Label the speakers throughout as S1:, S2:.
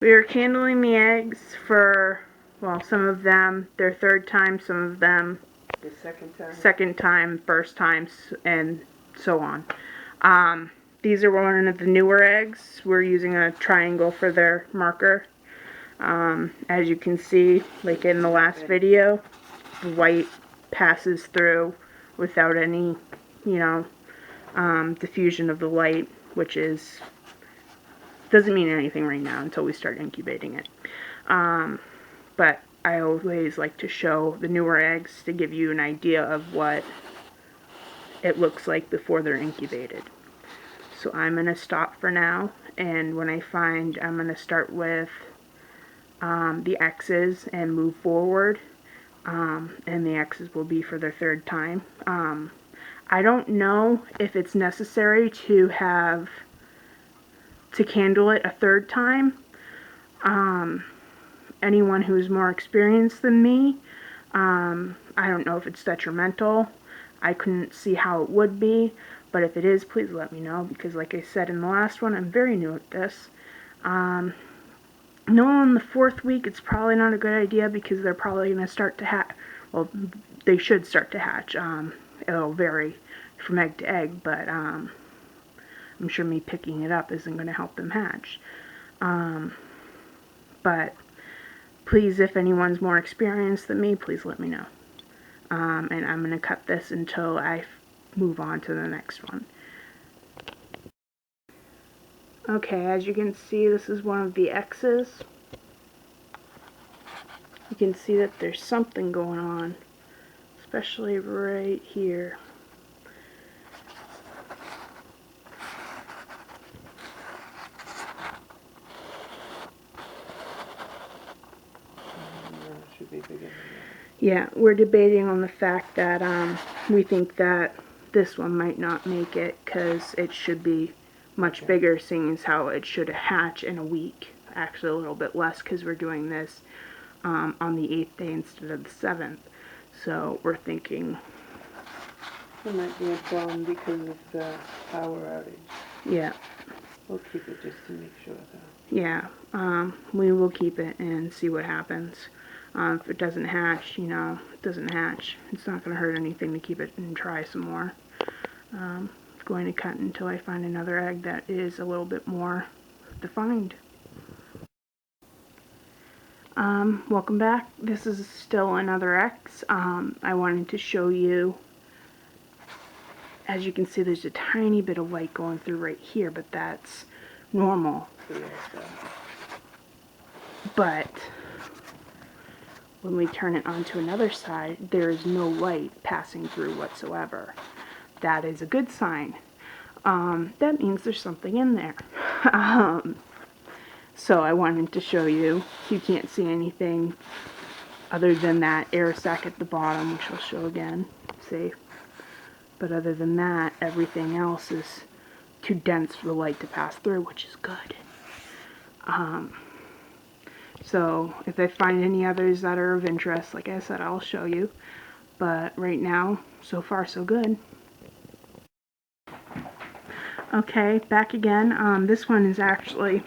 S1: We are candling the eggs for, well, some of them their third time, some of them
S2: the
S1: second time, first time, and so on. These are one of the newer eggs. We're using a triangle for their marker. As you can see, like in the last video, the white passes through without any, diffusion of the light, which doesn't mean anything right now until we start incubating it. But I always like to show the newer eggs to give you an idea of what it looks like before they're incubated. So I'm going to stop for now, and when I find, I'm going to start with the X's and move forward, and the X's will be for their third time. I don't know if it's necessary to candle it a third time. Anyone who's more experienced than me, I don't know if it's detrimental. I couldn't see how it would be, but if it is, please let me know, because like I said in the last one, I'm very new at this. No, on the 4th week, it's probably not a good idea, because they're probably going to start to hatch. Well, they should start to hatch. It'll vary from egg to egg, but I'm sure me picking it up isn't going to help them hatch. But please, if anyone's more experienced than me, please let me know. And I'm going to cut this until I move on to the next one. Okay, as you can see, this is one of the X's. You can see that there's something going on, especially right here.
S2: Should be bigger than that.
S1: Yeah, we're debating on the fact that we think that this one might not make it, because it should be much bigger, seeing as how it should hatch in a week. Actually a little bit less, because we're doing this on the 8th day instead of the 7th. So we're thinking
S2: There might be a problem because of the power outage.
S1: Yeah.
S2: We'll keep it just to make sure though.
S1: Yeah, we will keep it and see what happens. If it doesn't hatch, it doesn't hatch. It's not going to hurt anything to keep it and try some more. I'm going to cut until I find another egg that is a little bit more defined. Welcome back. This is still another X. I wanted to show you, as you can see, there's a tiny bit of light going through right here, but that's normal. But when we turn it onto another side, there is no light passing through whatsoever. That is a good sign. That means there's something in there. So I wanted to show you. You can't see anything other than that air sac at the bottom, which I'll show again. See? But other than that, everything else is too dense for the light to pass through, which is good. So if I find any others that are of interest, like I said, I'll show you. But right now, so far so good. Okay, back again. This one is actually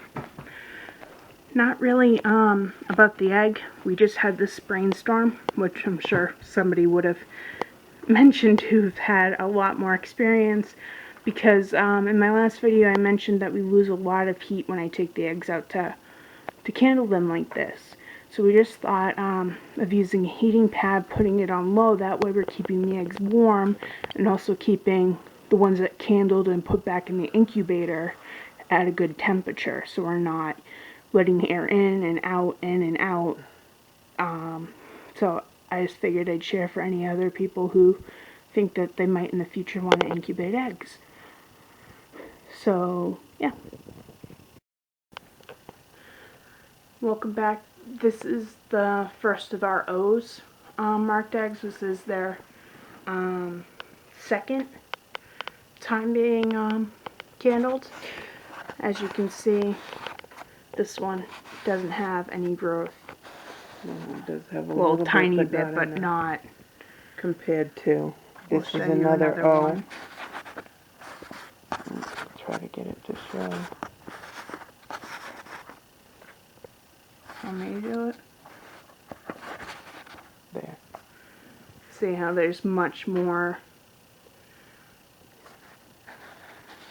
S1: not really about the egg. We just had this brainstorm, which I'm sure somebody would have mentioned who've had a lot more experience, because in my last video I mentioned that we lose a lot of heat when I take the eggs out to candle them like this. So we just thought of using a heating pad, putting it on low. That way we're keeping the eggs warm, and also keeping the ones that candled and put back in the incubator at a good temperature, so we're not letting the air in and out, in and out. So I just figured I'd share for any other people who think that they might in the future want to incubate eggs. So, yeah. Welcome back. This is the first of our O's marked eggs. This is their second time being candled. As you can see, this one doesn't have any growth.
S2: No, it does have a
S1: well,
S2: little
S1: tiny
S2: bit,
S1: but not
S2: compared to this is another O. One. Let's try to get it to show.
S1: See how there's much more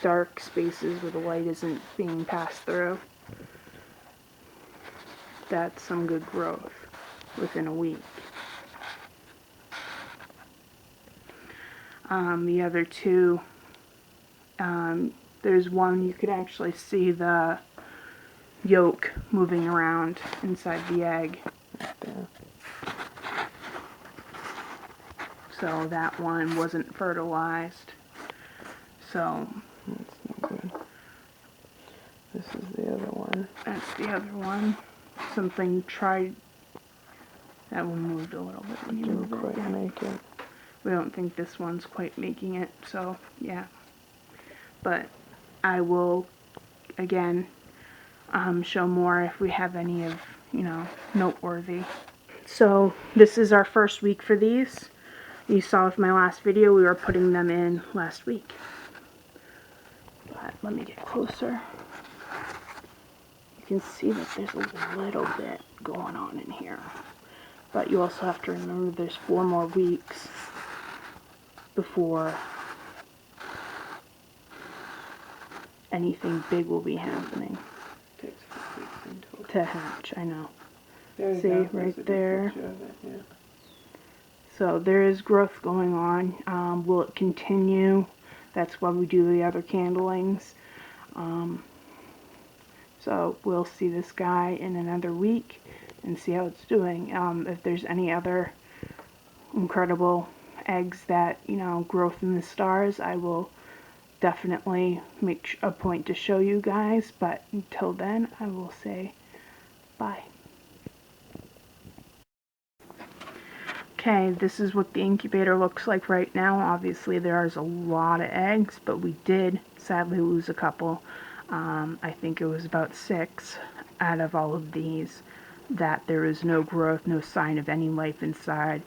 S1: dark spaces where the light isn't being passed through. That's some good growth within a week. The other two, there's one you could actually see the yolk moving around inside the egg.
S2: Right there.
S1: So that one wasn't fertilized. So
S2: That's no good. This is the other one.
S1: that's the other one. Something tried. That one moved a little bit when you
S2: Didn't
S1: move it.
S2: quite
S1: Yeah.
S2: make it.
S1: We don't think this one's quite making it, so yeah. But I will, again, show more if we have any of, noteworthy. So this is our first week for these. You saw with my last video, we were putting them in last week. But let me get closer. You can see that there's a little bit going on in here. But you also have to remember there's 4 more weeks before anything big will be happening.
S2: Takes 4 weeks in total.
S1: To hatch, I know.
S2: There you
S1: See,
S2: go.
S1: right
S2: There's a good
S1: there.
S2: picture of it, yeah.
S1: So there is growth going on. Will it continue? That's why we do the other candlings. So we'll see this guy in another week and see how it's doing. If there's any other incredible eggs that, growth in the stars, I will definitely make a point to show you guys. But until then, I will say bye. Okay, this is what the incubator looks like right now. Obviously there's a lot of eggs, but we did sadly lose a couple. I think it was about 6 out of all of these that there is no growth, no sign of any life inside.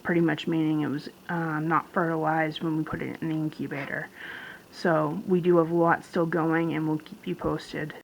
S1: Pretty much meaning it was not fertilized when we put it in the incubator. So we do have a lot still going, and we'll keep you posted.